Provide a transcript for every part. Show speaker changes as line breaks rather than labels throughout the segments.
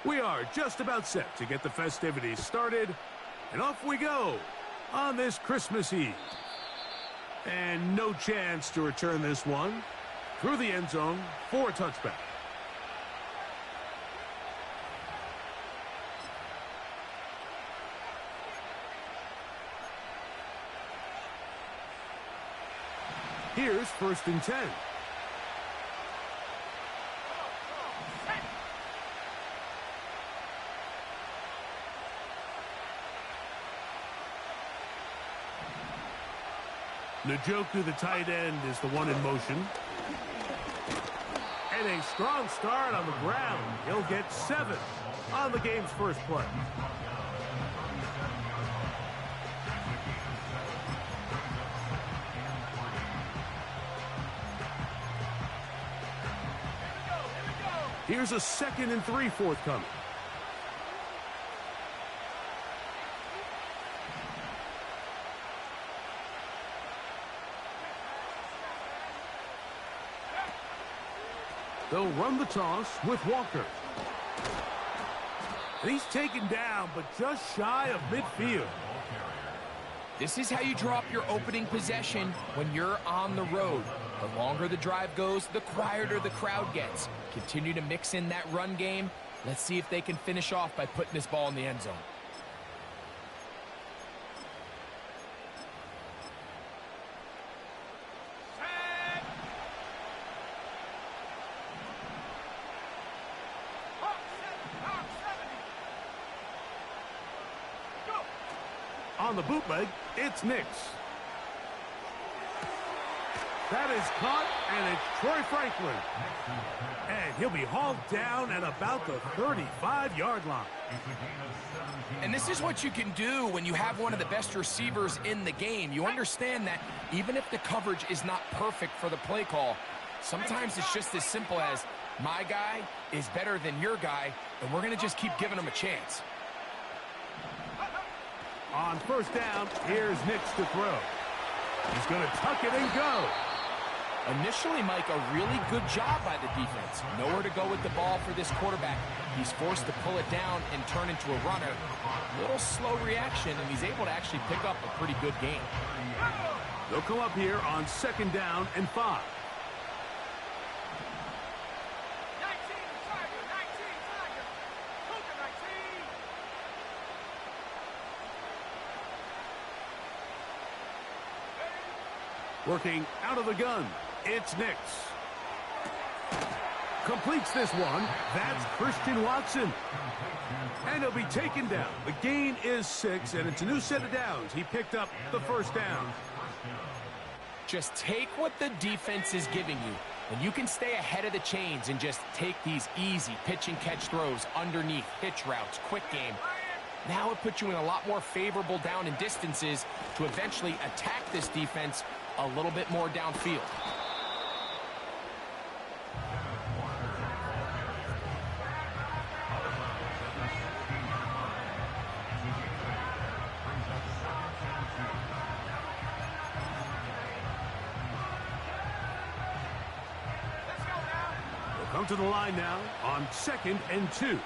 We are just about set to get the festivities started, and off we go on this Christmas Eve. And no chance to return this one through the end zone for a touchback. Here's 1st and 10. Njoku, the tight end, is the one in motion. And a strong start on the ground. He'll get 7 on the game's first play. Here's a 2nd and 3 forthcoming. They'll run the toss with Walker. And he's taken down, but just shy of midfield.
This is how you draw up your opening possession when you're on the road. The longer the drive goes, the quieter the crowd gets. Continue to mix in that run game. Let's see if they can finish off by putting this ball in the end zone.
On the bootleg, it's Nix. That is caught, and it's Troy Franklin. And he'll be hauled down at about the 35-yard line.
And this is what you can do when you have one of the best receivers in the game. You understand that even if the coverage is not perfect for the play call, sometimes it's just as simple as, my guy is better than your guy, and we're going to just keep giving him a chance.
On 1st down, here's Nix to throw. He's going to tuck it and go.
Initially, Mike, a really good job by the defense. Nowhere to go with the ball for this quarterback. He's forced to pull it down and turn into a runner. A little slow reaction, and he's able to actually pick up a pretty good game.
They'll come up here on 2nd down and 5. Working out of the gun, it's Nix. Completes this one. That's Christian Watson. And he'll be taken down. The gain is 6, and it's a new set of downs. He picked up the 1st down.
Just take what the defense is giving you, and you can stay ahead of the chains and just take these easy pitch and catch throws underneath, hitch routes, quick game. Now it puts you in a lot more favorable down and distances to eventually attack this defense a little bit more downfield.
We'll come to the line now on 2nd and 2.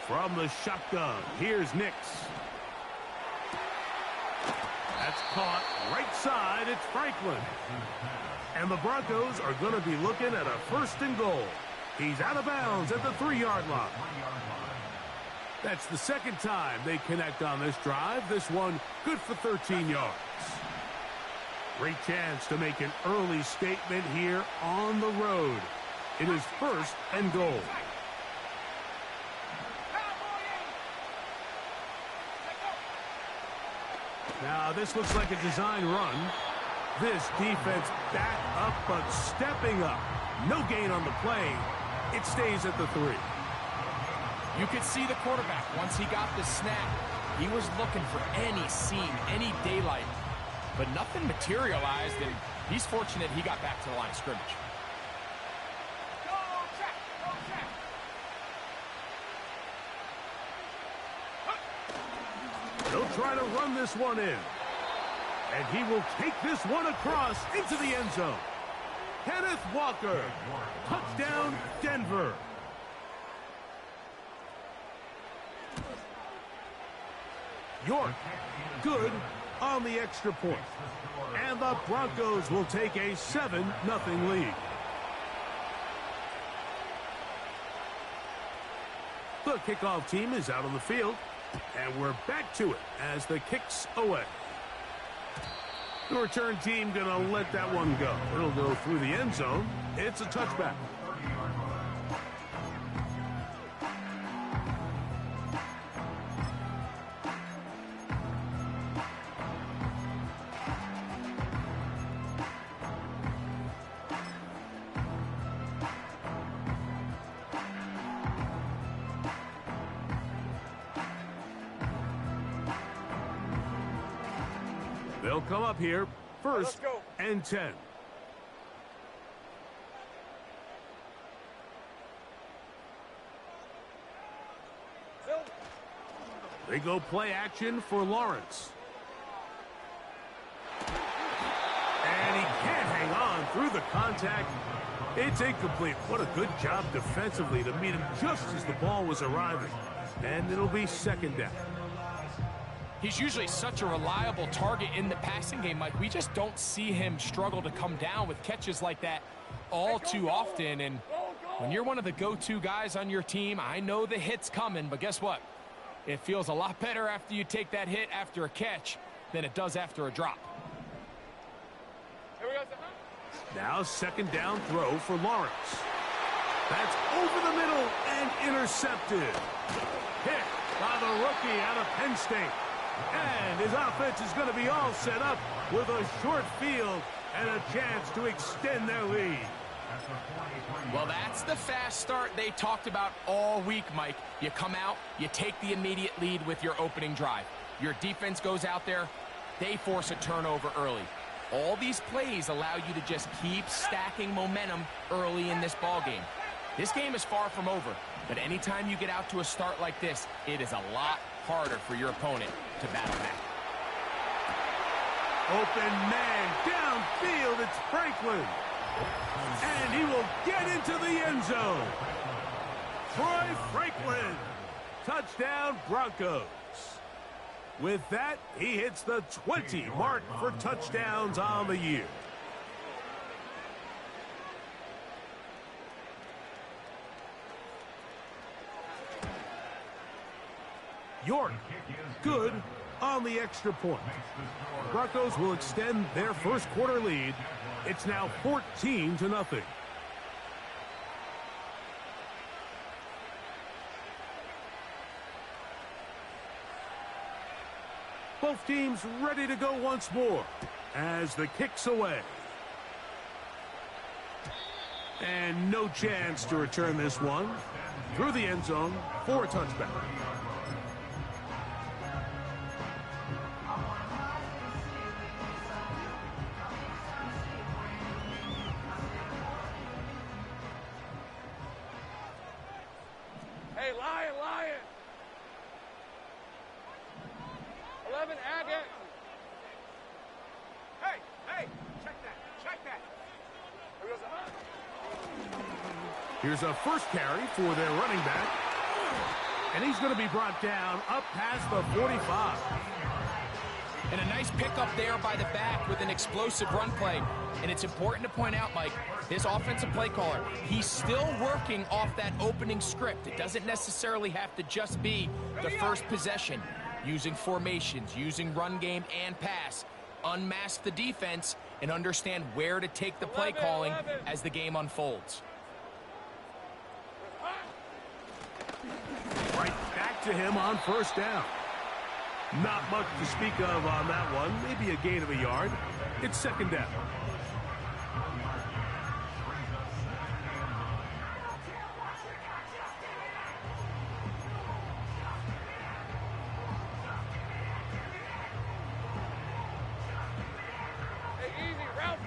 From the shotgun, here's Nix. That's caught right side, it's Franklin. And the Broncos are going to be looking at a 1st and goal. He's out of bounds at the 3-yard line. That's the 2nd time they connect on this drive. This one good for 13 yards. Great chance to make an early statement here on the road. It is 1st and goal. Now, this looks like a design run. This defense back up, but stepping up. No gain on the play. It stays at the 3.
You could see the quarterback, once he got the snap, he was looking for any seam, any daylight. But nothing materialized, and he's fortunate he got back to the line of scrimmage.
They'll try to run this one in. And he will take this one across into the end zone. Kenneth Walker. Touchdown, Denver. York. Good on the extra point. And the Broncos will take a 7-0 lead. The kickoff team is out on the field. And we're back to it as the kick's away. The return team going to let that one go. It'll go through the end zone. It's a touchback. They'll come up here, first and 10. They go play action for Lawrence. And he can't hang on through the contact. It's incomplete. What a good job defensively to meet him just as the ball was arriving. And it'll be second down.
He's usually such a reliable target in the passing game, Mike. We just don't see him struggle to come down with catches like that all too often. And when you're one of the go-to guys on your team, I know the hit's coming, but guess what? It feels a lot better after you take that hit after a catch than it does after a drop.
Now second down throw for Lawrence. That's over the middle and intercepted. Hit by the rookie out of Penn State. And his offense is going to be all set up with a short field and a chance to extend their lead.
Well, that's the fast start they talked about all week, Mike. You come out, you take the immediate lead with your opening drive. Your defense goes out there, they force a turnover early. All these plays allow you to just keep stacking momentum early in this ball game. This game is far from over, but anytime you get out to a start like this, it is a lot harder for your opponent to battle back.
Open man downfield, it's Franklin. And he will get into the end zone. Troy Franklin. Touchdown, Broncos. With that, he hits the 20 mark for touchdowns on the year. York, good on the extra point. Broncos will extend their first quarter lead. It's now 14-0. Both teams ready to go once more as the kick's away. And no chance to return this one through the end zone for a touchback.
Hey, Lion! 11, ag it. Hey, check that. Here goes the hunt.
Here's a first carry for their running back. And he's going to be brought down up past the 45.
And a nice pickup there by the back with an explosive run play. And it's important to point out, Mike, this offensive play caller, he's still working off that opening script. It doesn't necessarily have to just be the first possession. Using formations, using run game and pass. Unmask the defense and understand where to take the play calling as the game unfolds.
Right back to him on first down. Not much to speak of on that one. Maybe a gain of a yard. It's second down.
Hey, easy, route.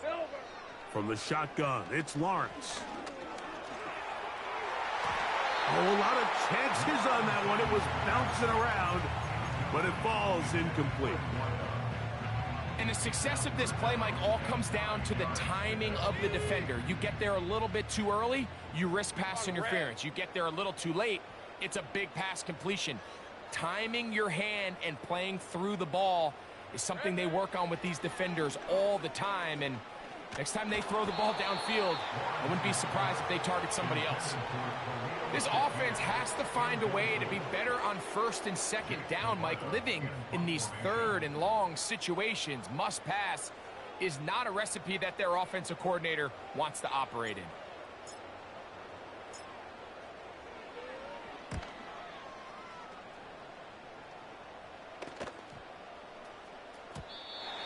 Silver.
From the shotgun, it's Lawrence. Oh, a lot of chances on that one. It was bouncing around, but it falls incomplete.
And the success of this play, Mike, all comes down to the timing of the defender. You get there a little bit too early, you risk pass interference. You get there a little too late, it's a big pass completion. Timing your hand and playing through the ball is something they work on with these defenders all the time. And next time they throw the ball downfield, I wouldn't be surprised if they target somebody else. This offense has to find a way to be better on first and second down, Mike. Living in these third and long situations, must pass, is not a recipe that their offensive coordinator wants to operate in.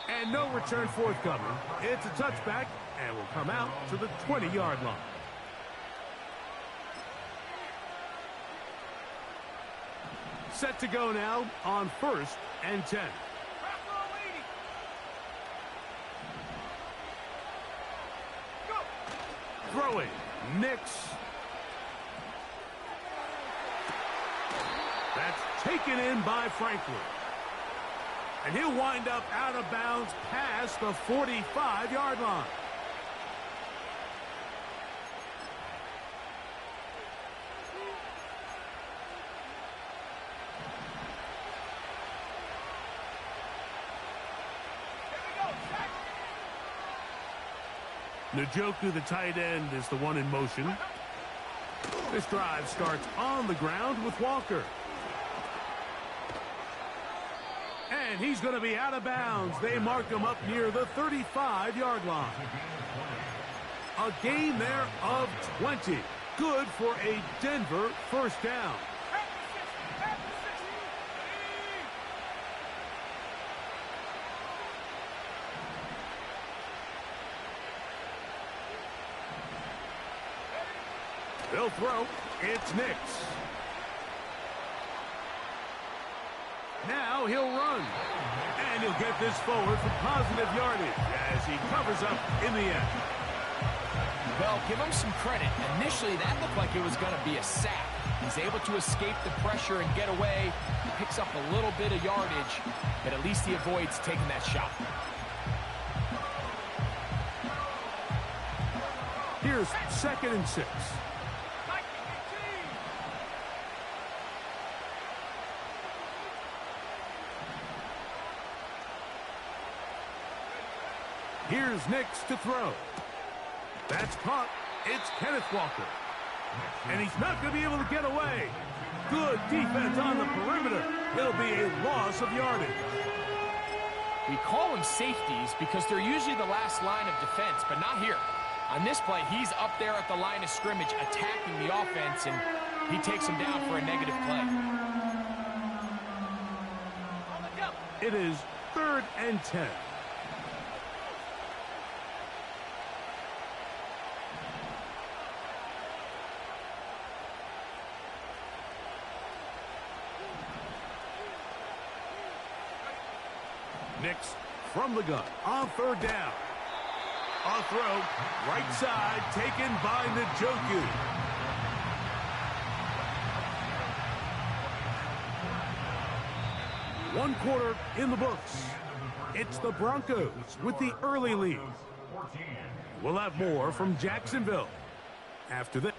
And no return forthcoming. It's a touchback and will come out to the 20-yard line. Set to go now on 1st and 10. Throwing, Nix. That's taken in by Franklin. And he'll wind up out of bounds past the 45-yard line. Njoku, the tight end, is the one in motion. This drive starts on the ground with Walker. And he's going to be out of bounds. They mark him up near the 35-yard line. A gain there of 20. Good for a Denver first down. They'll throw. It's Nix. Now he'll run. And he'll get this forward for positive yardage as he covers up in the end.
Well, give him some credit. Initially, that looked like it was going to be a sack. He's able to escape the pressure and get away. Picks up a little bit of yardage, but at least he avoids taking that shot.
Here's 2nd and 6. Here's Nix to throw. That's caught. It's Kenneth Walker. And he's not going to be able to get away. Good defense on the perimeter. It'll be a loss of yardage.
We call them safeties because they're usually the last line of defense, but not here. On this play, he's up there at the line of scrimmage attacking the offense, and he takes him down for a negative play.
It is 3rd and 10. Nix from the gun on 3rd down. On throw, right side, taken by Njoku. One quarter in the books. It's the Broncos with the early lead. We'll have more from Jacksonville after this.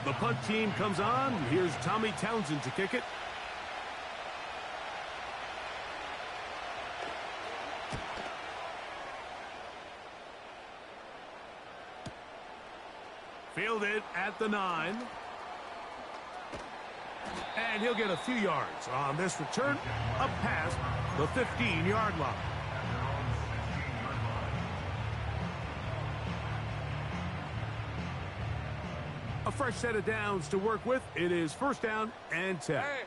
The punt team comes on. Here's Tommy Townsend to kick it. Fielded at the 9. And he'll get a few yards on this return up past the 15-yard line. A fresh set of downs to work with. It is 1st down and 10.
Hey.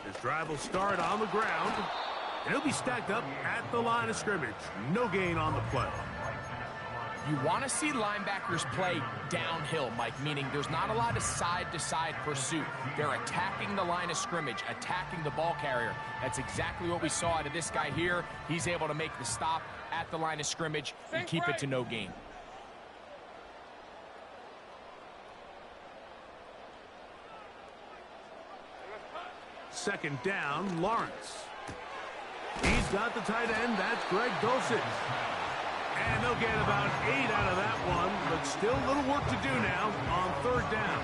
This drive will start on the ground. And he'll be stacked up at the line of scrimmage. No gain on the play.
You want to see linebackers play downhill, Mike, meaning there's not a lot of side-to-side pursuit. They're attacking the line of scrimmage, attacking the ball carrier. That's exactly what we saw out of this guy here. He's able to make the stop at the line of scrimmage and keep it to no gain.
Second down, Lawrence. He's got the tight end. That's Greg Dulcich. And they'll get about 8 out of that one, but still a little work to do now on third down.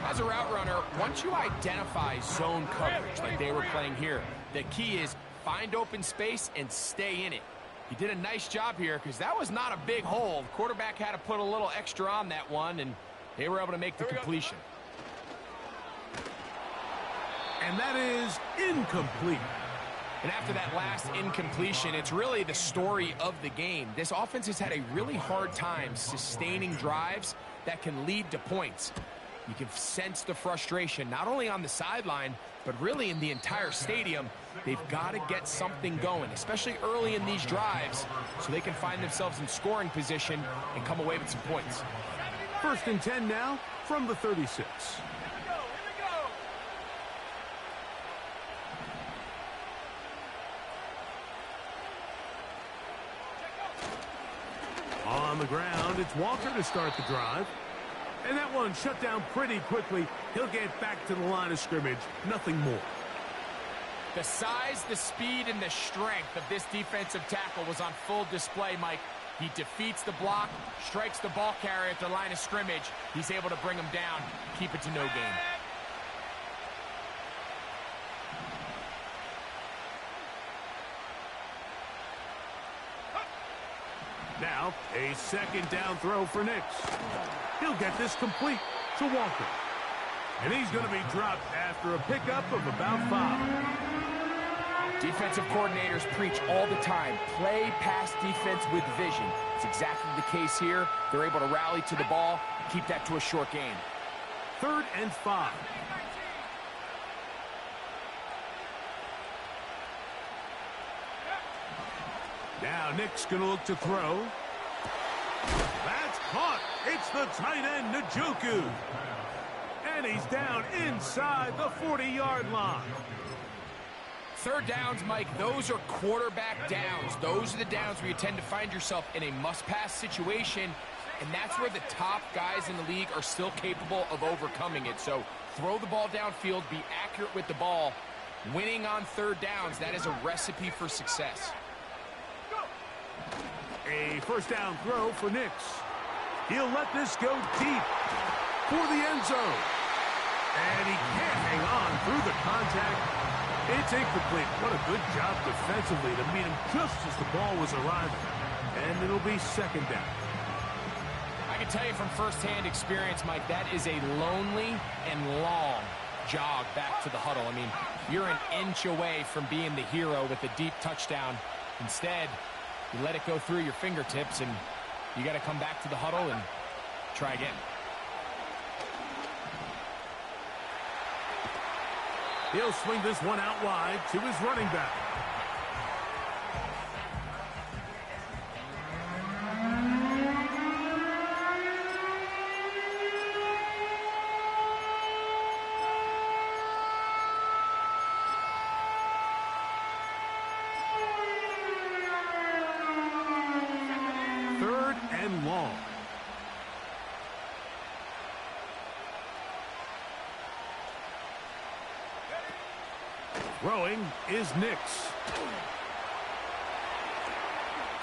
As a route runner, once you identify zone coverage like they were playing here, the key is find open space and stay in it. He did a nice job here because that was not a big hole. The quarterback had to put a little extra on that one, and they were able to make the completion.
And that is incomplete.
And after that last incompletion, it's really the story of the game. This offense has had a really hard time sustaining drives that can lead to points. You can sense the frustration, not only on the sideline, but really in the entire stadium. They've got to get something going, especially early in these drives, so they can find themselves in scoring position and come away with some points.
1st and 10 now from the 36. On the ground, it's Walker to start the drive. And that one shut down pretty quickly. He'll get back to the line of scrimmage. Nothing more.
The size, the speed, and the strength of this defensive tackle was on full display, Mike. He defeats the block, strikes the ball carrier at the line of scrimmage. He's able to bring him down, keep it to no gain.
Now, a second down throw for Nix. He'll get this complete to Walker. And he's going to be dropped after a pickup of about 5.
Defensive coordinators preach all the time, play pass defense with vision. It's exactly the case here. They're able to rally to the ball, keep that to a short gain.
3rd and 5. Now Nick's going to look to throw. That's caught. It's the tight end, Njoku. And he's down inside the 40-yard line.
3rd downs, Mike, those are quarterback downs. Those are the downs where you tend to find yourself in a must-pass situation, and that's where the top guys in the league are still capable of overcoming it. So throw the ball downfield, be accurate with the ball. Winning on 3rd downs, that is a recipe for success.
A 1st down throw for Nix. He'll let this go deep for the end zone. And he can't hang on through the contact. It's incomplete. What a good job defensively to meet him just as the ball was arriving. And it'll be 2nd down.
I can tell you from firsthand experience, Mike, that is a lonely and long jog back to the huddle. I mean, you're an inch away from being the hero with a deep touchdown. Instead, you let it go through your fingertips, and you got to come back to the huddle and try again.
He'll swing this one out wide to his running back. And long. Throwing is Nix.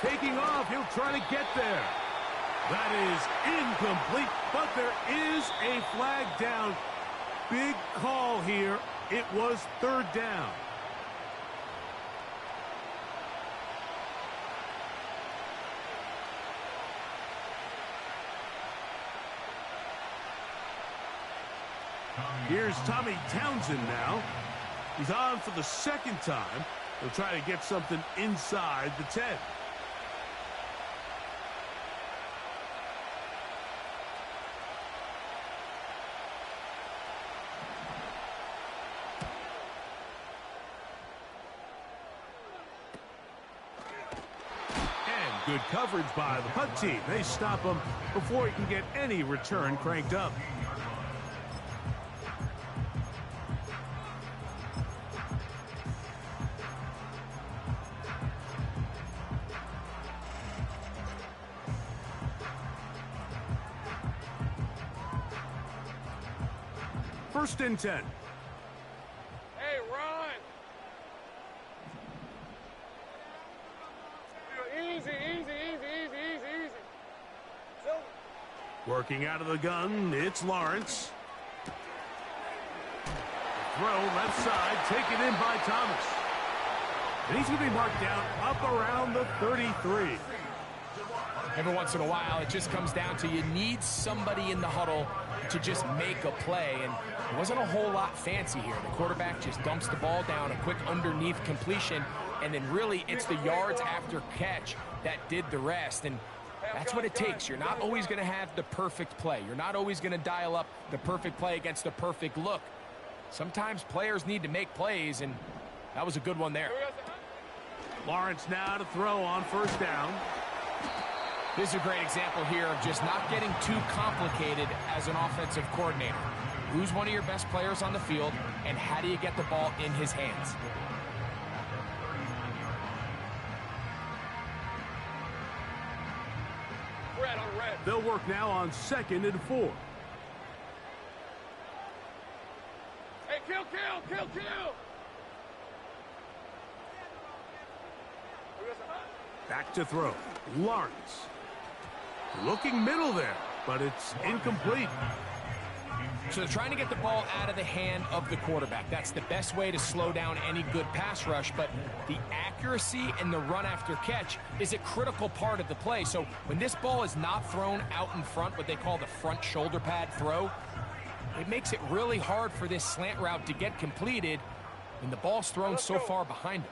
Taking off, he'll try to get there. That is incomplete, but there is a flag down. Big call here. It was 3rd down. Here's Tommy Townsend now. He's on for the 2nd time. He'll try to get something inside the 10. Good coverage by the punt team. They stop him before he can get any return cranked up. First and 10.
Hey, run! Easy, easy, easy, easy, easy, easy. So,
Working out of the gun, it's Lawrence. Throw left side, taken in by Thomas. And he's going to be marked down up around the 33.
Every once in a while, it just comes down to you need somebody in the huddle to just make a play, and it wasn't a whole lot fancy here. The quarterback just dumps the ball down, a quick underneath completion, and then really it's the yards after catch that did the rest, and that's what it takes. You're not always going to have the perfect play. You're not always going to dial up the perfect play against the perfect look. Sometimes players need to make plays, and that was a good one there.
Lawrence now to throw on first down.
This is a great example here of just not getting too complicated as an offensive coordinator. Who's one of your best players on the field, and how do you get the ball in his hands?
red on red.
They'll work now on 2nd and 4.
Hey, kill, kill, kill, kill!
Back to throw. Lawrence. Looking middle there, but it's incomplete.
So they're trying to get the ball out of the hand of the quarterback. That's the best way to slow down any good pass rush, but the accuracy and the run after catch is a critical part of the play. So when this ball is not thrown out in front, what they call the front shoulder pad throw, it makes it really hard for this slant route to get completed when the ball's thrown so far behind him.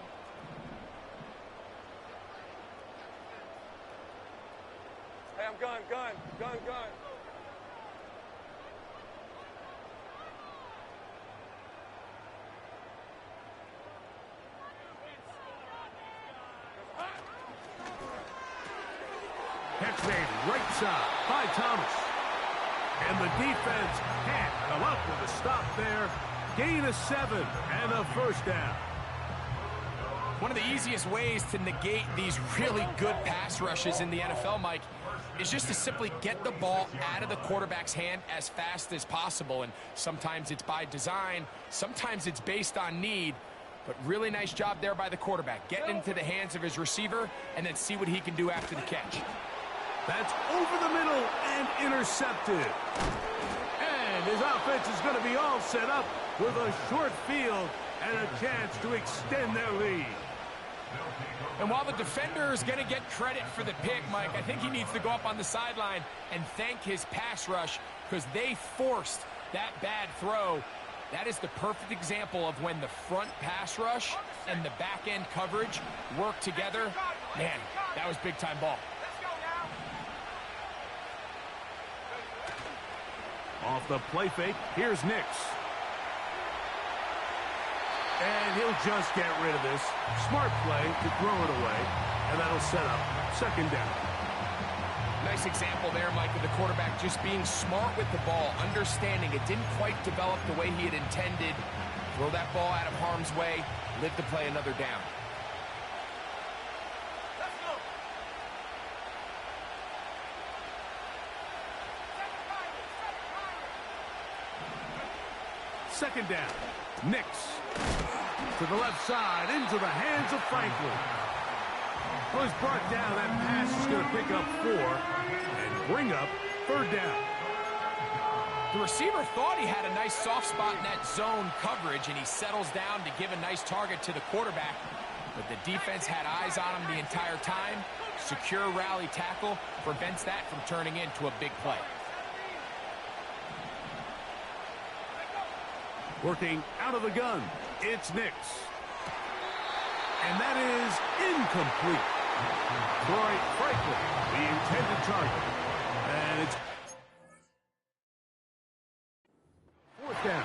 Hey, I'm gun.
Catch made right side by Thomas. And the defense can't come up with a stop there. Gain of 7 and a first down.
One of the easiest ways to negate these really good pass rushes in the NFL, Mike, is just to simply get the ball out of the quarterback's hand as fast as possible. And sometimes it's by design, sometimes it's based on need. But really nice job there by the quarterback. Getting into the hands of his receiver and then see what he can do after the catch.
That's over the middle and intercepted. And his offense is going to be all set up with a short field and a chance to extend their lead.
And while the defender is going to get credit for the pick, Mike, I think he needs to go up on the sideline and thank his pass rush because they forced that bad throw. That is the perfect example of when the front pass rush and the back end coverage work together. Man, that was big time ball.
Off the play fake, here's Nix. And he'll just get rid of this. Smart play to throw it away, and that'll set up 2nd down.
Nice example there, Mike, of the quarterback just being smart with the ball, understanding it didn't quite develop the way he had intended. Throw that ball out of harm's way, live to play another down.
Second down. Nix to the left side, into the hands of Franklin. Was brought down. That pass is going to pick up 4 and bring up 3rd down.
The receiver thought he had a nice soft spot in that zone coverage, and he settles down to give a nice target to the quarterback. But the defense had eyes on him the entire time. Secure rally tackle prevents that from turning into a big play.
Working out of the gun, it's Nix. And that is incomplete. Troy Franklin, the intended target. And it's 4th down.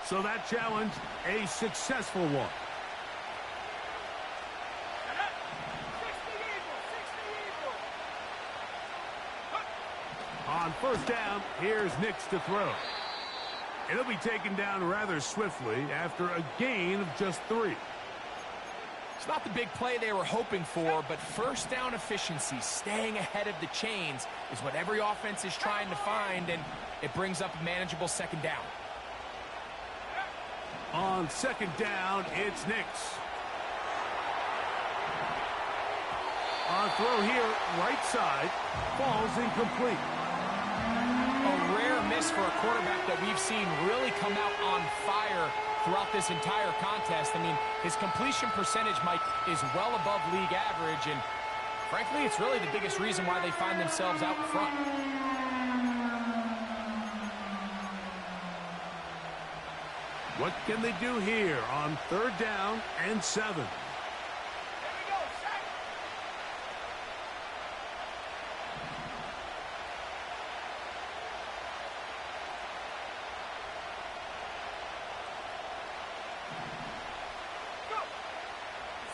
So that challenge, a successful one. On first down, here's Nix to throw. It'll be taken down rather swiftly after a gain of just 3.
It's not the big play they were hoping for, but first down efficiency, staying ahead of the chains, is what every offense is trying to find, and it brings up a manageable second down.
On second down, it's Nix. On throw here, right side, falls incomplete.
A rare miss for a quarterback that we've seen really come out on fire throughout this entire contest. I mean, his completion percentage, Mike, is well above league average, and frankly, it's really the biggest reason why they find themselves out in front.
What can they do here on third down and 7?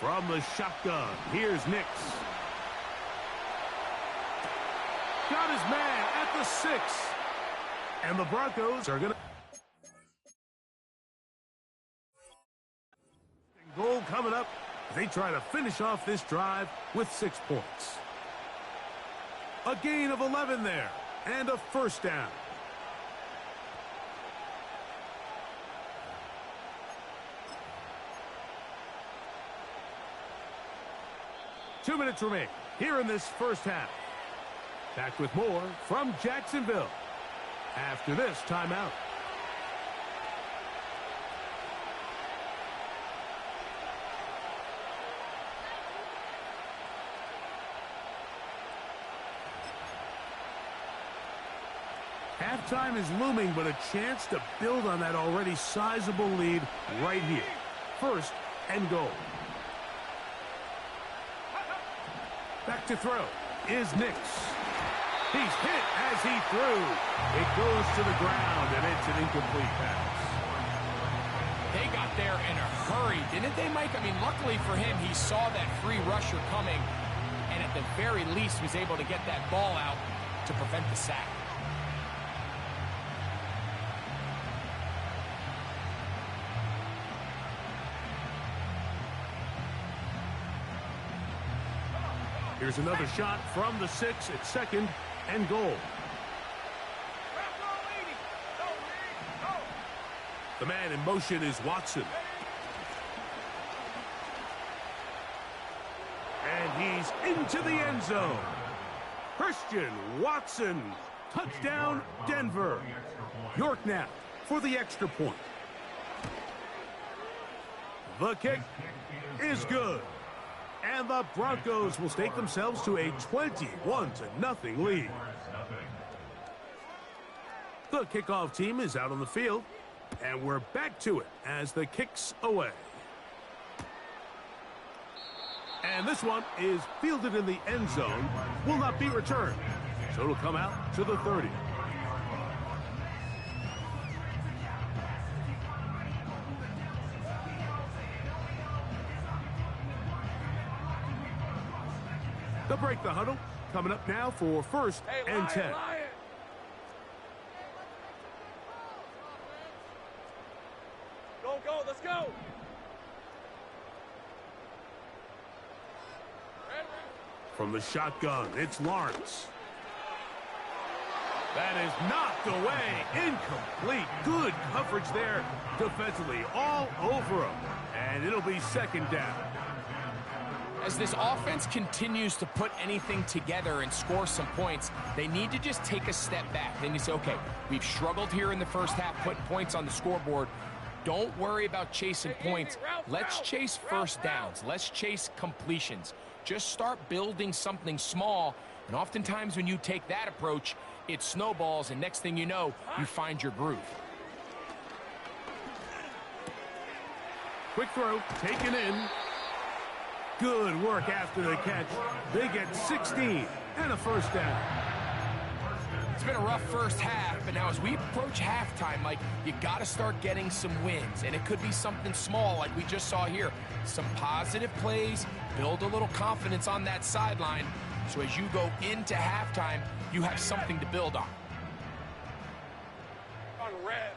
From the shotgun, here's Nix. Got his man at the 6. And the Broncos are going to... Goal coming up. They try to finish off this drive with 6 points. A gain of 11 there. And a first down. Two minutes remain here in this first half. Back with more from Jacksonville after this timeout. Halftime is looming, but a chance to build on that already sizable lead right here. First and goal. Back to throw is Nix. He's hit as he threw. It goes to the ground, and it's an incomplete pass.
They got there in a hurry, didn't they, Mike? I mean, luckily for him, he saw that free rusher coming, and at the very least was able to get that ball out to prevent the sack.
Here's another shot from the 6 at second and goal. The man in motion is Watson. And he's into the end zone. Christian Watson. Touchdown, Denver. York now for the extra point. The kick is good. And the Broncos will stake themselves to a 21-0 lead. The kickoff team is out on the field, and we're back to it as the kick's away. And this one is fielded in the end zone, will not be returned, so it'll come out to the 30. They'll break the huddle. Coming up now for first and 10.
Go, let's go.
From the shotgun, it's Lawrence. That is knocked away. Incomplete. Good coverage there defensively all over him. And it'll be second down.
As this offense continues to put anything together and score some points, they need to just take a step back. They need to say, okay, we've struggled here in the first half, putting points on the scoreboard. Don't worry about chasing points. Let's chase first downs. Let's chase completions. Just start building something small, and oftentimes when you take that approach, it snowballs, and next thing you know, you find your groove.
Quick throw, taken in. Good work after the catch. They get 16 and a first down.
It's been a rough first half, but now as we approach halftime, Mike, you got to start getting some wins, and it could be something small like we just saw here. Some positive plays, build a little confidence on that sideline, so as you go into halftime, you have something to build on.
On red.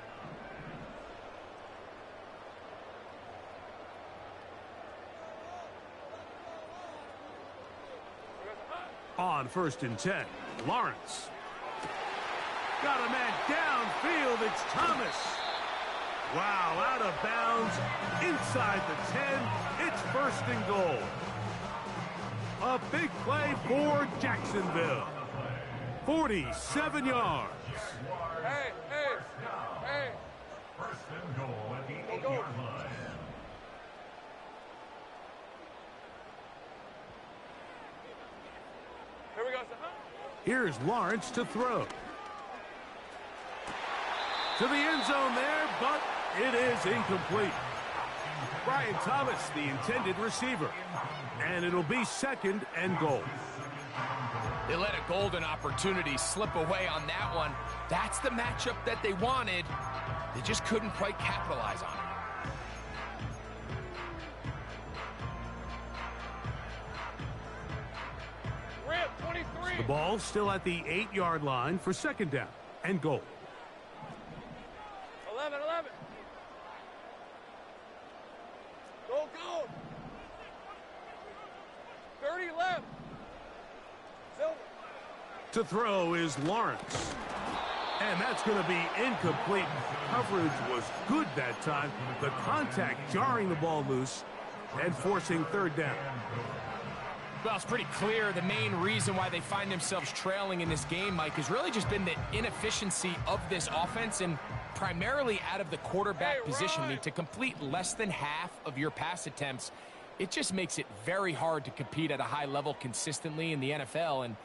On 1st and 10, Lawrence. Got a man downfield, it's Thomas. Wow, out of bounds, inside the 10, it's 1st and goal. A big play for Jacksonville. 47 yards.
Hey, hey, hey.
1st and goal at the 8-yard line.
Here we go, sir.
Here's Lawrence to throw. To the end zone there, but it is incomplete. Brian Thomas, the intended receiver. And it'll be 2nd and goal.
They let a golden opportunity slip away on that one. That's the matchup that they wanted. They just couldn't quite capitalize on it.
Rip, 23.
The ball still at the 8-yard line for 2nd down and goal.
11. Go. 30 left. Silver.
To throw is Lawrence. And that's going to be incomplete. Coverage was good that time. The contact jarring the ball loose and forcing 3rd down.
Well, it's pretty clear the main reason why they find themselves trailing in this game, Mike, has really just been the inefficiency of this offense and primarily out of the quarterback position. I mean, to complete less than half of your pass attempts, it just makes it very hard to compete at a high level consistently in the NFL. And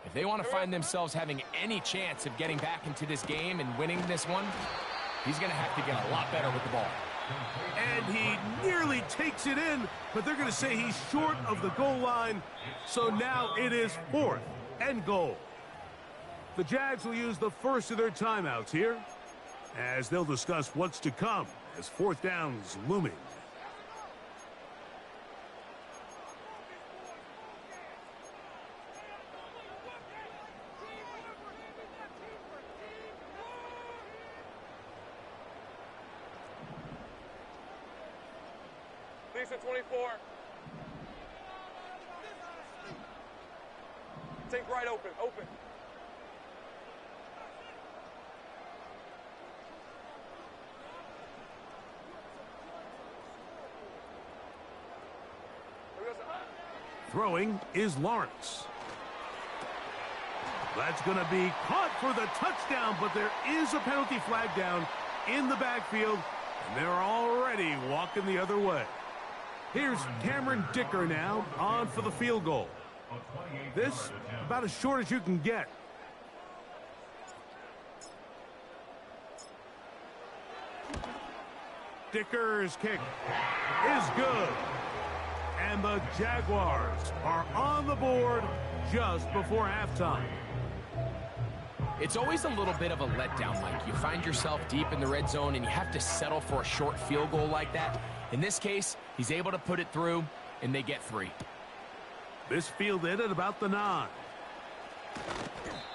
if they want to find themselves having any chance of getting back into this game and winning this one, he's going to have to get a lot better with the ball.
And he nearly takes it in, but they're going to say he's short of the goal line. So now it is 4th and goal. The Jags will use the first of their timeouts here as they'll discuss what's to come as 4th down's looming.
Lisa, 24. Take right, open.
Throwing is Lawrence. That's going to be caught for the touchdown, but there is a penalty flag down in the backfield, and they're already walking the other way. Here's Cameron Dicker now on for the field goal. This about as short as you can get. Dicker's kick is good. And the Jaguars are on the board just before halftime.
It's always a little bit of a letdown, Mike. You find yourself deep in the red zone and you have to settle for a short field goal like that. In this case, he's able to put it through, and they get 3.
This fielded at about the 9.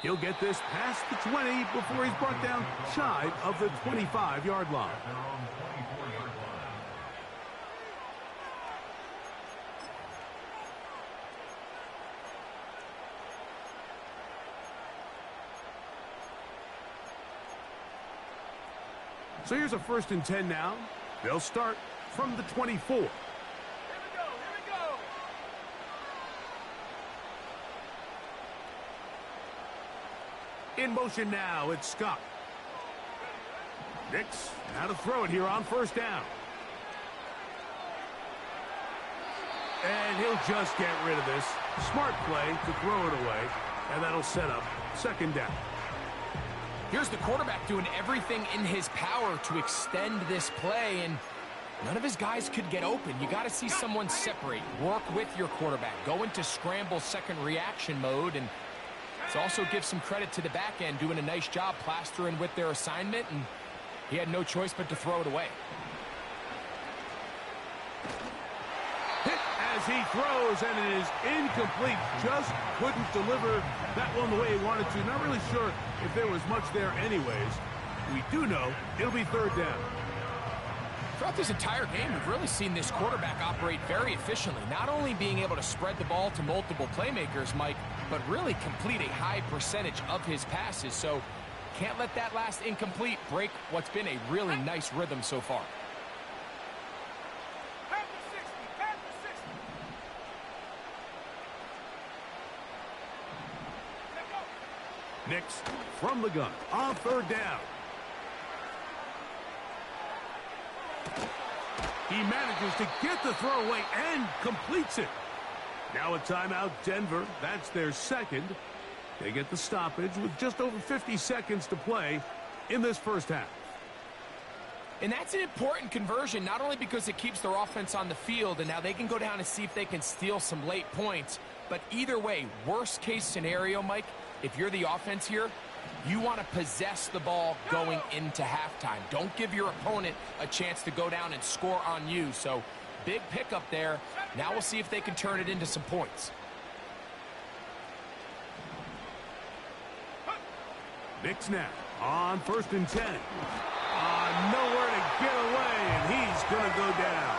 He'll get this past the 20 before he's brought down shy of the 25-yard line. So here's a 1st and 10 now. They'll start from the 24.
Here we go.
In motion now, it's Scott. Nix, now to throw it here on 1st down. And he'll just get rid of this. Smart play to throw it away, and that'll set up 2nd down.
Here's the quarterback doing everything in his power to extend this play, and none of his guys could get open. You got to see someone separate, work with your quarterback, go into scramble second reaction mode, and Let's also give some credit to the back end doing a nice job plastering with their assignment, and he had no choice but to throw it away.
Hit as he throws, and it is incomplete. Just couldn't deliver that one the way he wanted to. Not really sure if there was much there anyways. We do know it'll be third down.
Throughout this entire game, we've really seen this quarterback operate very efficiently, not only being able to spread the ball to multiple playmakers, Mike, but really complete a high percentage of his passes. So can't let that last incomplete break what's been a really nice rhythm so far.
Nix from the gun on third down. He manages to get the throw away and completes it. Now a timeout, Denver. That's their second. They get the stoppage with just over 50 seconds to play in this first half.
And that's an important conversion, not only because it keeps their offense on the field, and now they can go down and see if they can steal some late points. But either way, worst case scenario, Mike, if you're the offense here, you want to possess the ball going into halftime. Don't give your opponent a chance to go down and score on you. So big pickup there. Now we'll see if they can turn it into some points.
Nix now on 1st and 10. Nowhere to get away, and he's going to go down.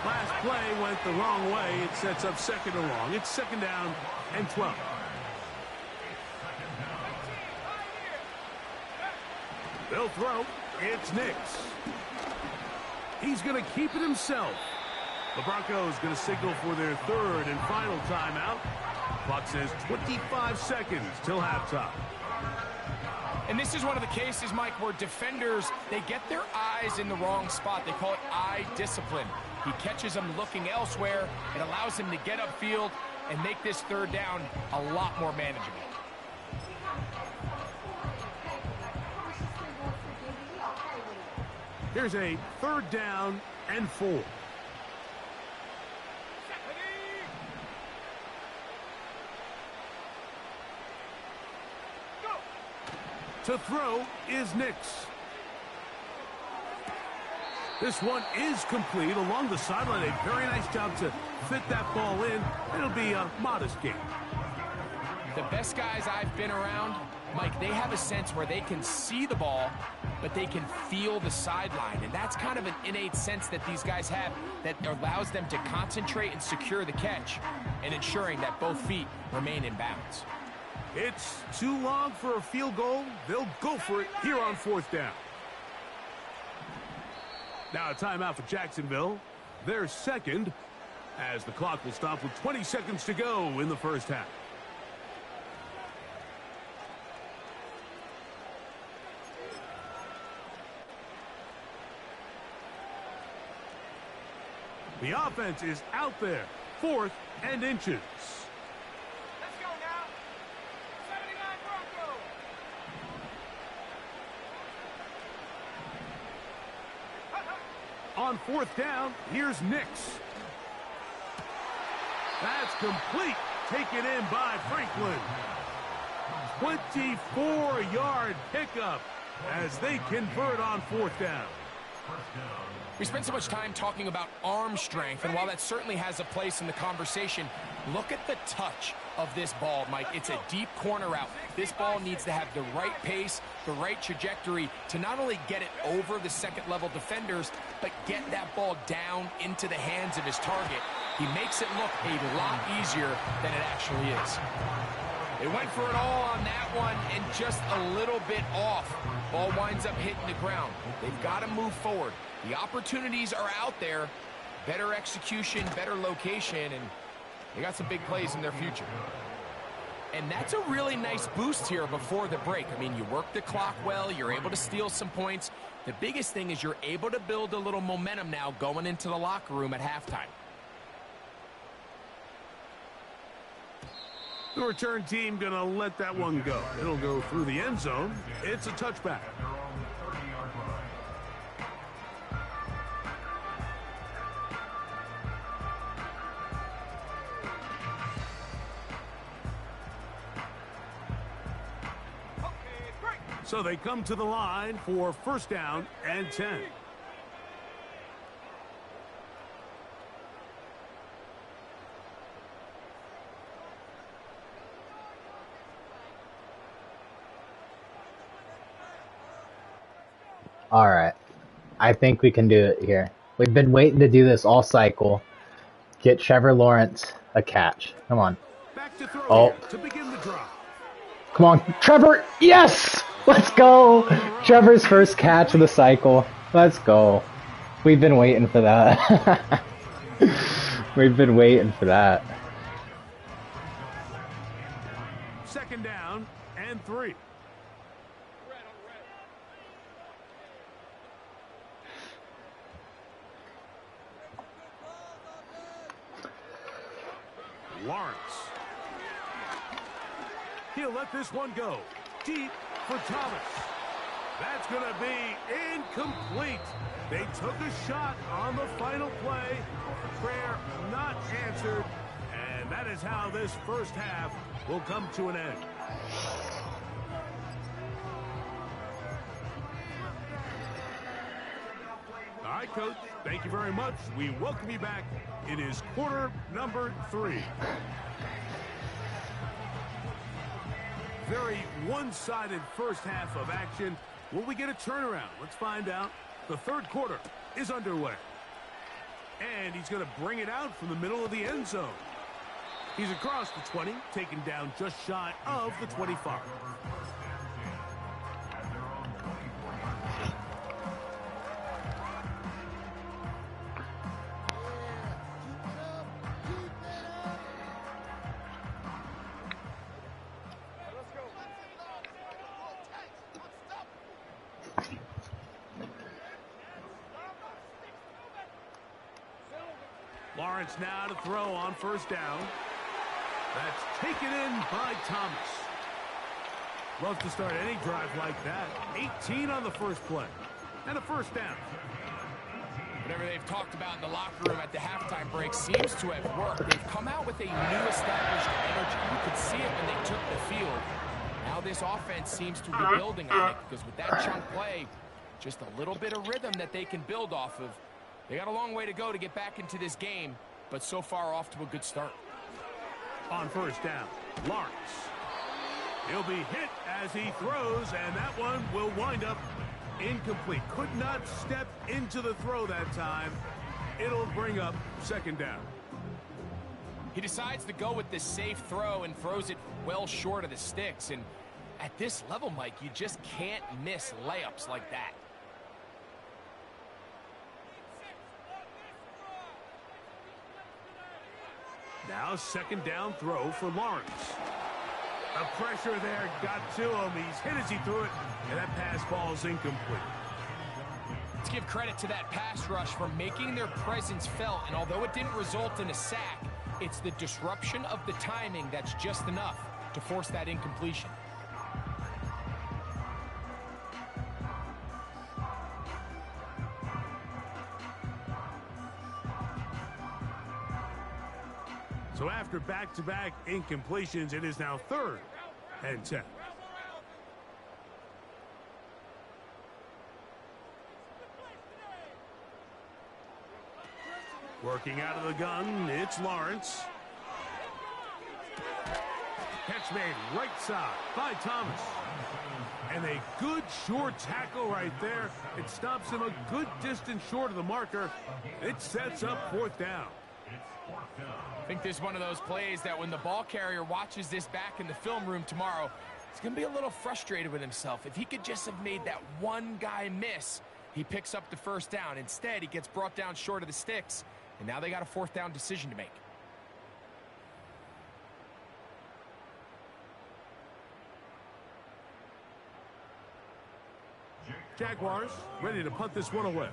Last play went the wrong way. It sets up second and long. It's second down and 12. They'll throw. It's Nix. He's going to keep it himself. The Broncos going to signal for their third and final timeout. Clock says 25 seconds till halftime.
And this is one of the cases, Mike, where defenders, they get their eyes in the wrong spot. They call it eye discipline. He catches them looking elsewhere. It allows him to get upfield and make this third down a lot more manageable.
Here's a third down and 4. To throw is Nix. This one is complete along the sideline. A very nice job to fit that ball in. It'll be a modest gain.
The best guys I've been around, Mike, they have a sense where they can see the ball, but they can feel the sideline. And that's kind of an innate sense that these guys have that allows them to concentrate and secure the catch and ensuring that both feet remain in bounds.
It's too long for a field goal. They'll go for it here on 4th down. Now a timeout for Jacksonville. Their second, as the clock will stop with 20 seconds to go in the first half. The offense is out there. 4th and inches.
Let's go now. 79 Broncos.
On 4th down, here's Nix. That's complete. Taken in by Franklin. 24-yard pickup as they convert on 4th down.
We spent so much time talking about arm strength, and while that certainly has a place in the conversation, look at the touch of this ball, Mike. It's a deep corner route. This ball needs to have the right pace, the right trajectory to not only get it over the second-level defenders, but get that ball down into the hands of his target. He makes it look a lot easier than it actually is. They went for it all on that one and just a little bit off. Ball winds up hitting the ground. They've got to move forward. The opportunities are out there. Better execution, better location, and they got some big plays in their future. And that's a really nice boost here before the break. I mean, you work the clock well. You're able to steal some points. The biggest thing is you're able to build a little momentum now going into the locker room at halftime.
The return team going to let that one go. It'll go through the end zone. It's a touchback. So they come to the line for first down and 10.
All right. I think we can do it here. We've been waiting to do this all cycle. Get Trevor Lawrence a catch. Come on.
Back to throw
Oh.
here to begin the drive.
Come on. Trevor. Yes! Let's go. Trevor's first catch of the cycle. Let's go. We've been waiting for that. We've been waiting for that.
Second down and 3. Lawrence. He'll let this one go. Deep for Thomas. That's going to be incomplete. They took a shot on the final play. Prayer not answered. And that is how this first half will come to an end. All right, Coach. Thank you very much. We welcome you back. It is quarter number 3. Very one-sided first half of action. Will we get a turnaround? Let's find out. The third quarter is underway. And he's going to bring it out from the middle of the end zone. He's across the 20, taken down just shy of the 25. Lawrence now to throw on first down. That's taken in by Thomas. Love to start any drive like that. 18 on the first play. And a first down.
Whatever they've talked about in the locker room at the halftime break seems to have worked. They've come out with a new established energy. You could see it when they took the field. Now this offense seems to be building on it because with that chunk play, just a little bit of rhythm that they can build off of. They got a long way to go to get back into this game, but so far off to a good start.
On first down, Lawrence. He'll be hit as he throws, and that one will wind up incomplete. Could not step into the throw that time. It'll bring up second down.
He decides to go with this safe throw and throws it well short of the sticks. And at this level, Mike, you just can't miss layups like that.
Now second down throw for Lawrence. The pressure there got to him. He's hit as he threw it, and that pass ball's incomplete.
Let's give credit to that pass rush for making their presence felt, and although it didn't result in a sack, it's the disruption of the timing that's just enough to force that incompletion.
So after back-to-back incompletions, it is now 3rd and 10. Working out of the gun, it's Lawrence. Catch made right side by Thomas. And a good short tackle right there. It stops him a good distance short of the marker. It sets up 4th down.
I think this is one of those plays that when the ball carrier watches this back in the film room tomorrow, he's going to be a little frustrated with himself. If he could just have made that one guy miss, he picks up the first down. Instead, he gets brought down short of the sticks, and now they got a 4th down decision to make.
Jaguars ready to punt this one away.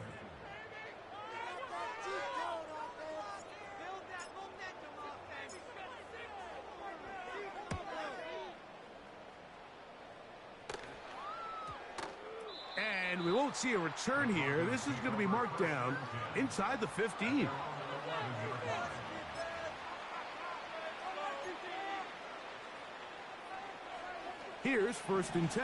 And we won't see a return here. This is going to be marked down inside the 15. Here's 1st and 10.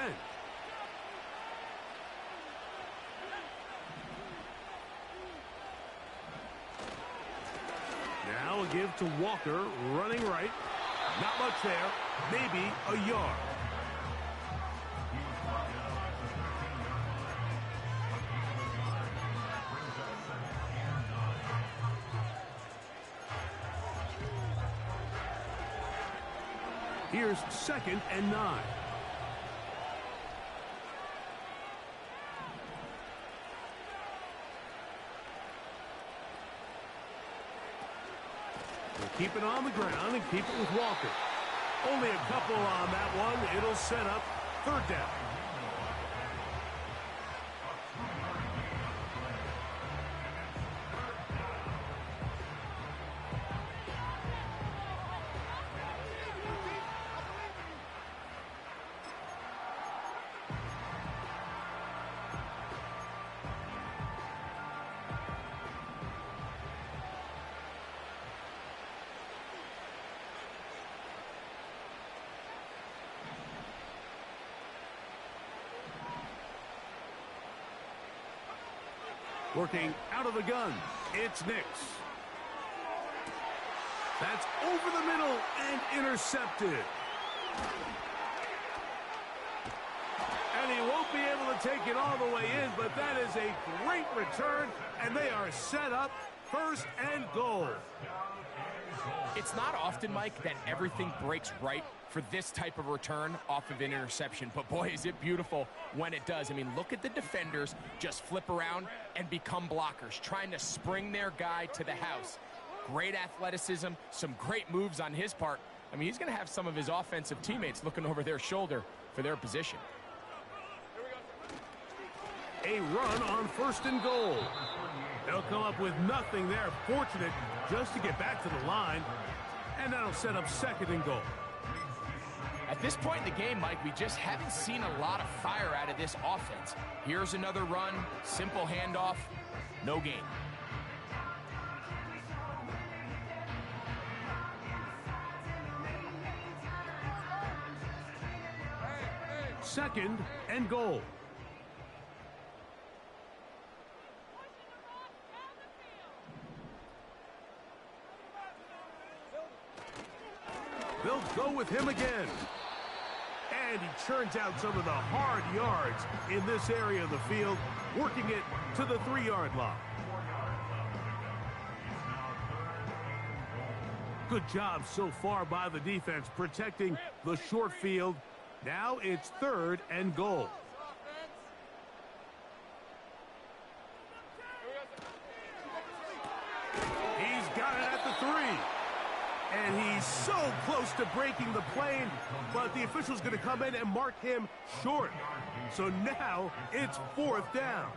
give to Walker, running right. Not much there. Maybe a yard. Here's 2nd and 9. We'll keep it on the ground and keep it with Walker. Only a couple on that one. It'll set up 3rd down. Working out of the gun, it's Nix. That's over the middle and intercepted. And he won't be able to take it all the way in, but that is a great return, and they are set up 1st and goal.
It's not often, Mike, that everything breaks right for this type of return off of an interception. But boy, is it beautiful when it does. I mean, look at the defenders just flip around and become blockers, trying to spring their guy to the house. Great athleticism, some great moves on his part. I mean, he's going to have some of his offensive teammates looking over their shoulder for their position.
A run on 1st and goal. They'll come up with nothing there. Fortunate just to get back to the line. And that'll set up 2nd and goal.
At this point in the game, Mike, we just haven't seen a lot of fire out of this offense. Here's another run, simple handoff, no gain.
2nd and goal. They'll go with him again. And he churns out some of the hard yards in this area of the field, working it to the 3-yard line. Good job so far by the defense protecting the short field. Now it's 3rd and goal. He's got it at the 3. And he's so close to breaking the plane, but the official's going to come in and mark him short. So now it's 4th down.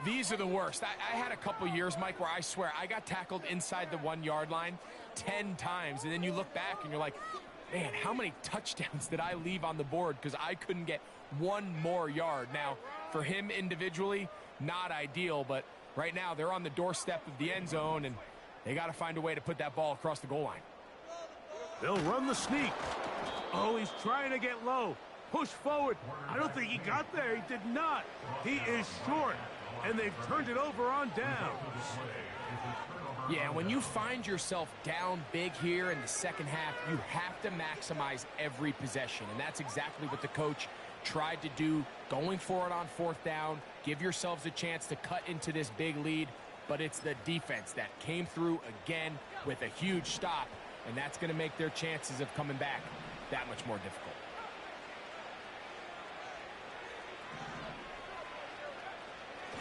These are the worst. I had a couple years, Mike, where I swear I got tackled inside the 1-yard line 10 times. And then you look back and you're like, man, how many touchdowns did I leave on the board because I couldn't get one more yard? Now, for him individually, not ideal, but right now they're on the doorstep of the end zone, and they got to find a way to put that ball across the goal line.
They'll run the sneak. Oh, he's trying to get low. Push forward. I don't think he got there. He did not. He is short, and they've turned it over on down.
Yeah, when you find yourself down big here in the second half, you have to maximize every possession, and that's exactly what the coach tried to do, going for it on 4th down, give yourselves a chance to cut into this big lead, but it's the defense that came through again with a huge stop, and that's going to make their chances of coming back that much more difficult.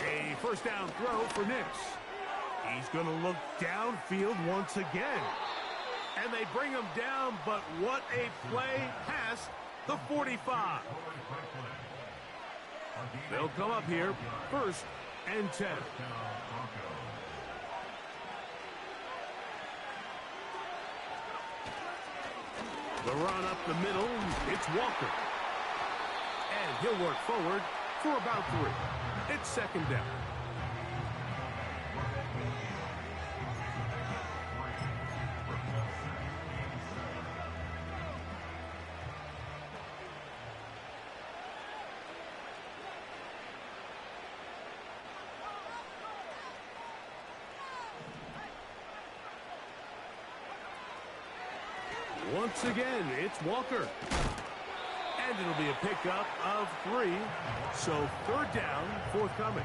A 1st down throw for Nix. He's going to look downfield once again. And they bring him down, but what a play past the 45. They'll come up here 1st and 10. The run up the middle, it's Walker. And he'll work forward for about 3. It's 2nd down. Once again, it's Walker. And it'll be a pickup of 3. So 3rd down, forthcoming.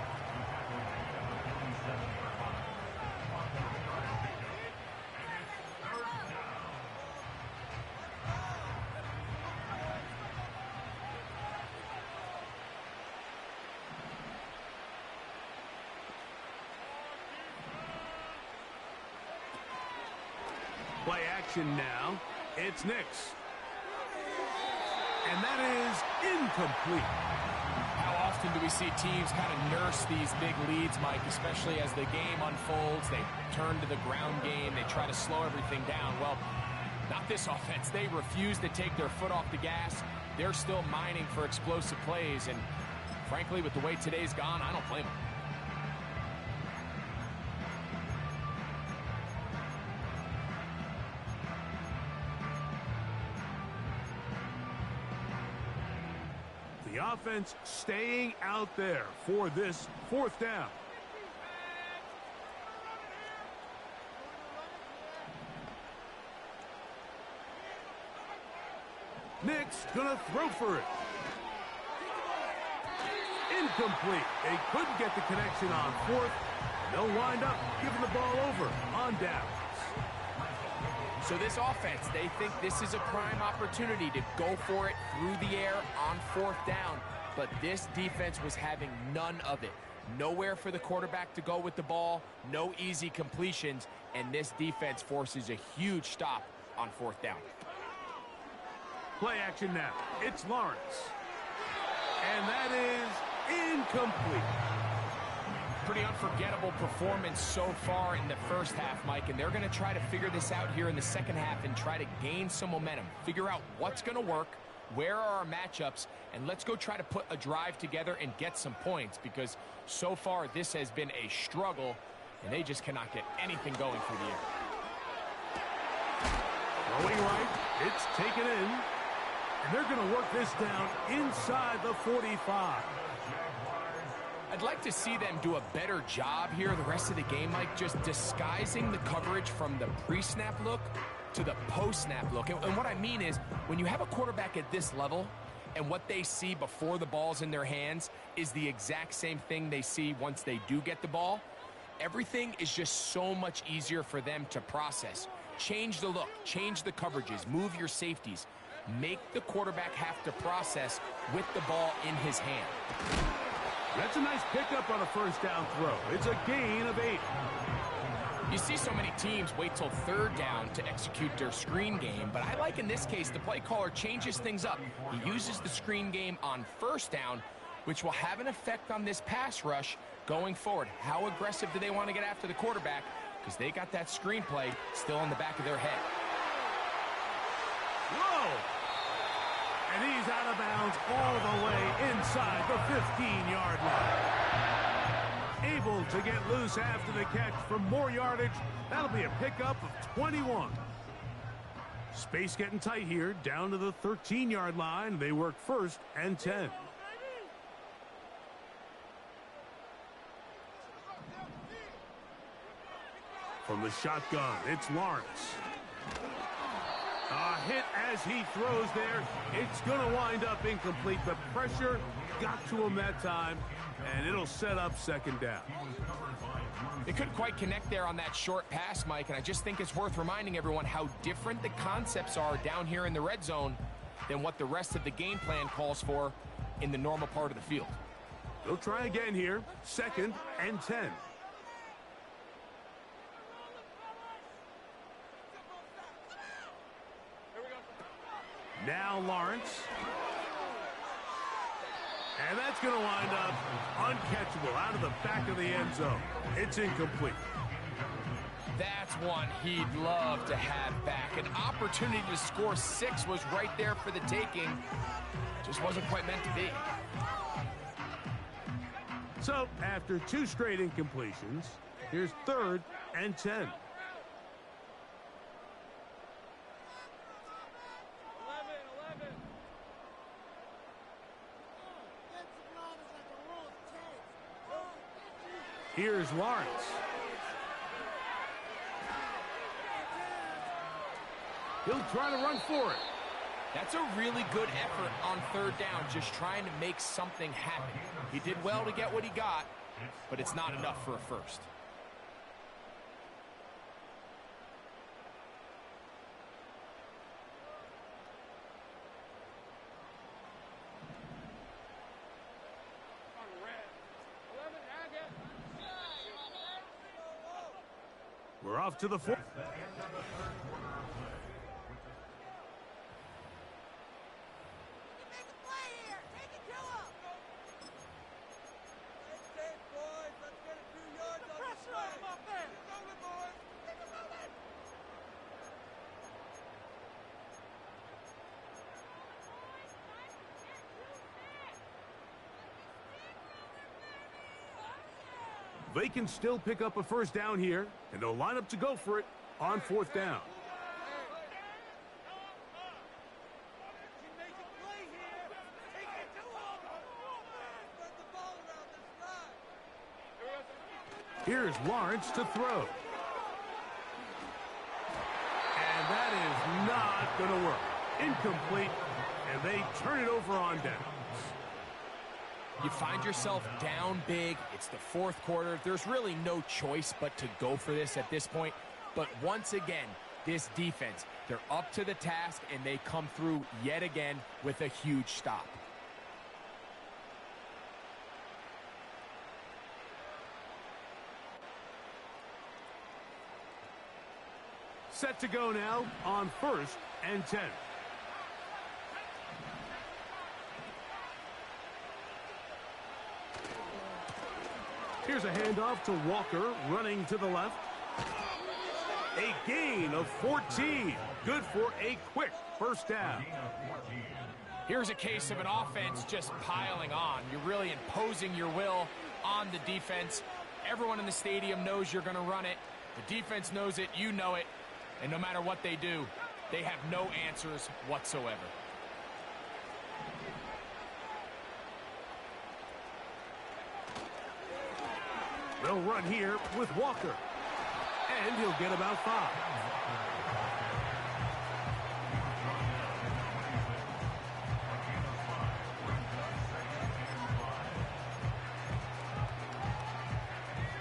Play action now. It's Nix. And that is incomplete.
How often do we see teams kind of nurse these big leads, Mike, especially as the game unfolds? They turn to the ground game. They try to slow everything down. Well, not this offense. They refuse to take their foot off the gas. They're still mining for explosive plays. And frankly, with the way today's gone, I don't blame them.
The offense staying out there for this 4th down. Nix gonna throw for it. Incomplete. They couldn't get the connection on 4th. They'll wind up giving the ball over on downs.
So this offense, they think this is a prime opportunity to go for it through the air on 4th down. But this defense was having none of it. Nowhere for the quarterback to go with the ball, no easy completions, and this defense forces a huge stop on 4th down.
Play action now. It's Lawrence. And that is incomplete.
Pretty unforgettable performance so far in the first half, Mike, and they're going to try to figure this out here in the second half and try to gain some momentum. Figure out what's going to work, where are our matchups, and let's go try to put a drive together and get some points, because so far this has been a struggle, and they just cannot get anything going through the air.
Throwing right, it's taken in, and they're going to work this down inside the 45.
I'd like to see them do a better job here the rest of the game, Mike, just disguising the coverage from the pre-snap look to the post-snap look. And what I mean is, when you have a quarterback at this level and what they see before the ball's in their hands is the exact same thing they see once they do get the ball, everything is just so much easier for them to process. Change the look, change the coverages, move your safeties. Make the quarterback have to process with the ball in his hand.
That's a nice pickup on a 1st down throw. It's a gain of 8.
You see so many teams wait till 3rd down to execute their screen game, but I like in this case the play caller changes things up. He uses the screen game on 1st down, which will have an effect on this pass rush going forward. How aggressive do they want to get after the quarterback? Because they got that screen play still in the back of their head.
Whoa! And he's out of bounds all the way inside the 15-yard line. Able to get loose after the catch for more yardage. That'll be a pickup of 21. Space getting tight here, down to the 13-yard line. They work 1st and 10. From the shotgun, it's Lawrence. A hit as he throws there. It's going to wind up incomplete. The pressure got to him that time, and it'll set up 2nd down.
They couldn't quite connect there on that short pass, Mike, and I just think it's worth reminding everyone how different the concepts are down here in the red zone than what the rest of the game plan calls for in the normal part of the field.
They'll try again here, 2nd and 10. Now Lawrence. And that's going to wind up uncatchable out of the back of the end zone. It's incomplete.
That's one he'd love to have back. An opportunity to score 6 was right there for the taking. Just wasn't quite meant to be.
So, after 2 straight incompletions, here's 3rd and 10. Here's Lawrence. He'll try to run for it.
That's a really good effort on third down, just trying to make something happen. He did well to get what he got, but it's not enough for a first.
We're off to the fourth. They can still pick up a first down here, and they'll line up to go for it on fourth down. Here's Lawrence to throw. And that is not going to work. Incomplete, and they turn it over on down.
You find yourself down big. It's the fourth quarter. There's really no choice but to go for this at this point. But once again, this defense, they're up to the task, and they come through yet again with a huge stop.
Set to go now on 1st and 10. Here's a handoff to Walker, running to the left. A gain of 14. Good for a quick first down.
Here's a case of an offense just piling on. You're really imposing your will on the defense. Everyone in the stadium knows you're going to run it. The defense knows it, you know it. And no matter what they do, they have no answers whatsoever.
They'll run here with Walker. And he'll get about 5.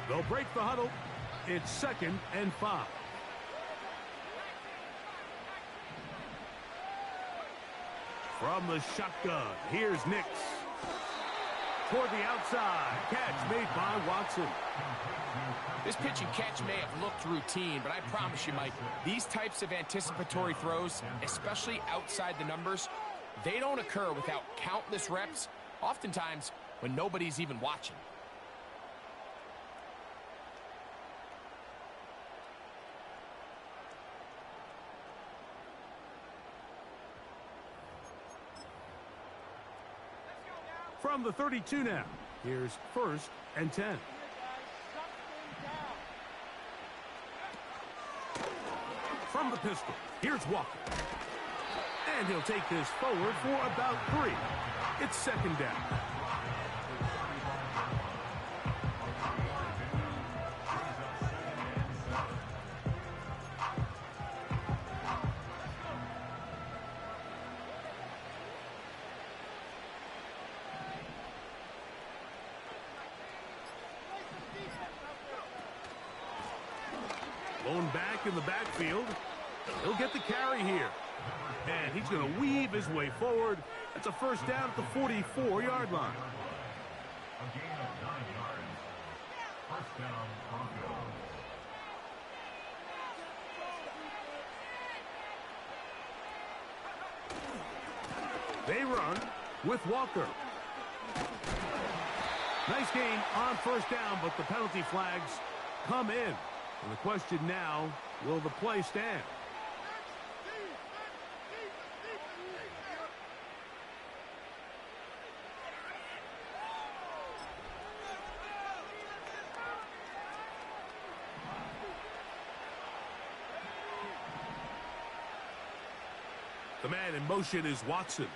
They'll break the huddle. It's 2nd and 5. From the shotgun, here's Nix. Toward the outside, catch made by Watson.
This pitch and catch may have looked routine, but I promise you, Mike, these types of anticipatory throws, especially outside the numbers, they don't occur without countless reps, oftentimes when nobody's even watching.
From the 32 now, here's 1st and 10. From the pistol, here's Walker. And he'll take this forward for about 3. It's 2nd down. Blown back in the backfield. He'll get the carry here. And he's going to weave his way forward. That's a first down at the 44-yard line.
A gain of 9 yards. First down, Broncos.
They run with Walker. Nice gain on first down, but the penalty flags come in. And the question now, will the play stand? The man in motion is Watson.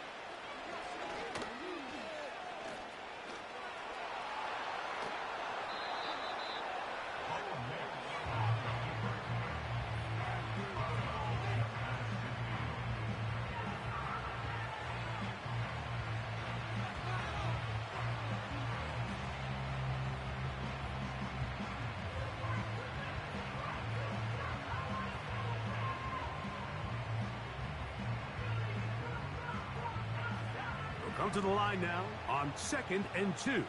Come to the line now on 2nd and 2.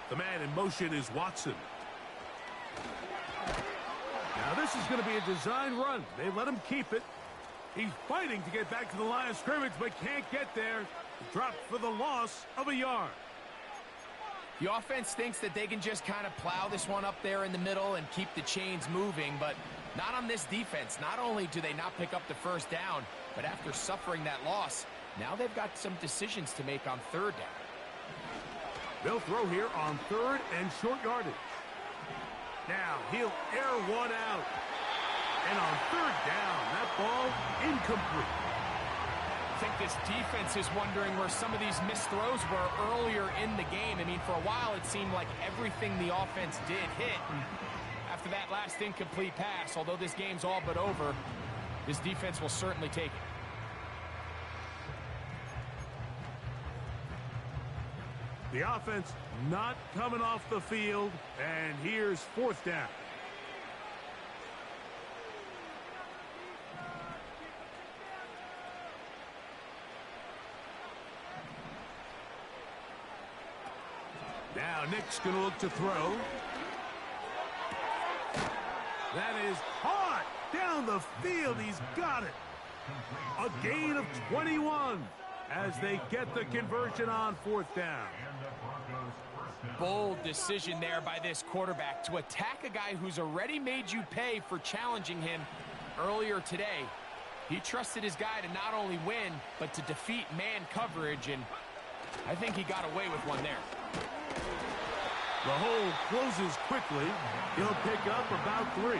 The man in motion is Watson. Now this is going to be a design run. They let him keep it. He's fighting to get back to the line of scrimmage, but can't get there. Dropped for the loss of a yard.
The offense thinks that they can just kind of plow this one up there in the middle and keep the chains moving, but not on this defense. Not only do they not pick up the first down, but after suffering that loss, now they've got some decisions to make on 3rd down.
They'll throw here on 3rd and short yardage. Now he'll air one out. And on 3rd down, that ball incomplete.
I think this defense is wondering where some of these missed throws were earlier in the game. I mean, for a while it seemed like everything the offense did hit. After that last incomplete pass, although this game's all but over, this defense will certainly take it.
The offense not coming off the field, and here's 4th down. Now Nick's going to look to throw. That is hard down the field. He's got it. A gain of 21 as they get the conversion on 4th down.
Bold decision there by this quarterback to attack a guy who's already made you pay for challenging him earlier today. He trusted his guy to not only win, but to defeat man coverage, and I think he got away with one there.
The hole closes quickly. He'll pick up about 3.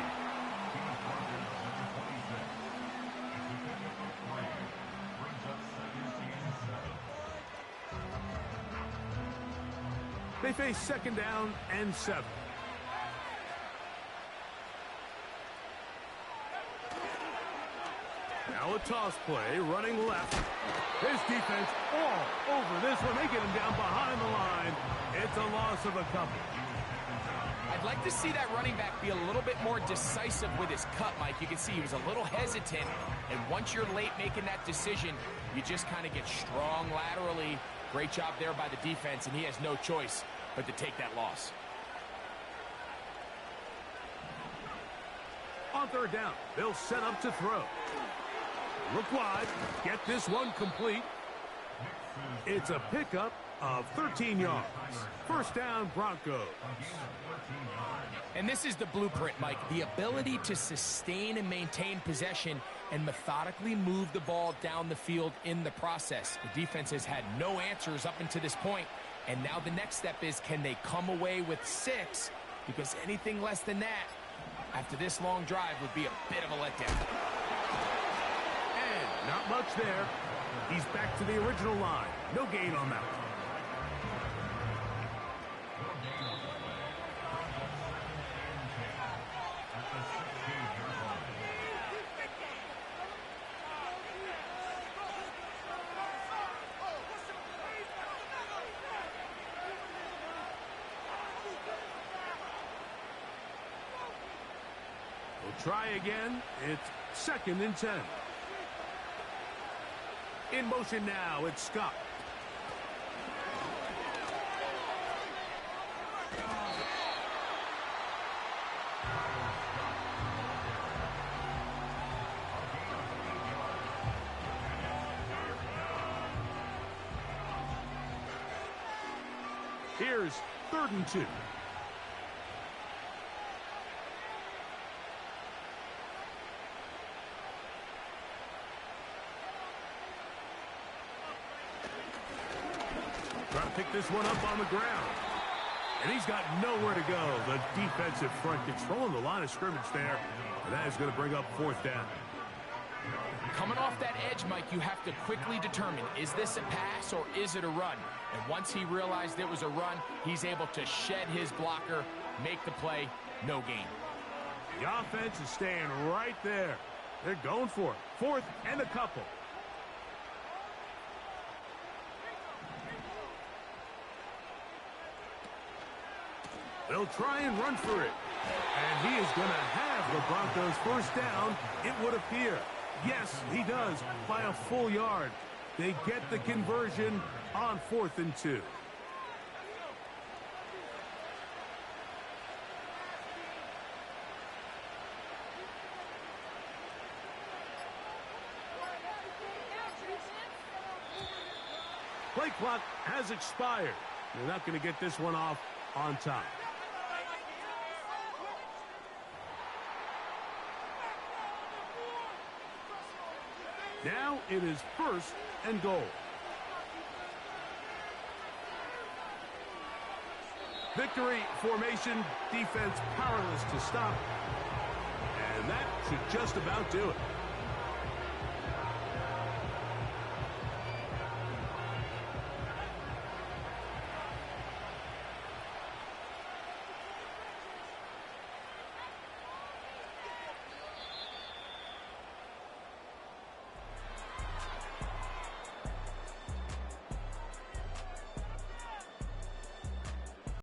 They face 2nd down and 7. Now a toss play, running left. His defense all over this one. They get him down behind the line. It's a loss of a couple.
I'd like to see that running back be a little bit more decisive with his cut, Mike. You can see he was a little hesitant, and once you're late making that decision, you just kind of get strong laterally. Great job there by the defense, and he has no choice but to take that loss.
On 3rd down, they'll set up to throw. Look wide, get this one complete. It's a pickup of 13 yards. 1st down, Broncos.
And this is the blueprint, Mike. The ability to sustain and maintain possession and methodically move the ball down the field in the process. The defense has had no answers up until this point, and now the next step is, can they come away with 6? Because anything less than that, after this long drive, would be a bit of a letdown.
And not much there. He's back to the original line. No gain on that. We'll try again. It's 2nd and 10. In motion now, it's Scott. Here's 3rd and 2. Trying to pick this one up on the ground. And he's got nowhere to go. The defensive front controlling the line of scrimmage there. And that is going to bring up 4th down.
Coming off that edge, Mike, you have to quickly determine, is this a pass or is it a run? And once he realized it was a run, he's able to shed his blocker, make the play, no gain.
The offense is staying right there. They're going for it. 4th and a couple. They'll try and run for it. And he is going to have the Broncos 1st down, it would appear. Yes, he does, by a full yard. They get the conversion on 4th and 2. Play clock has expired. They're not going to get this one off on time. Now it is 1st and goal. Victory formation, defense powerless to stop. And that should just about do it.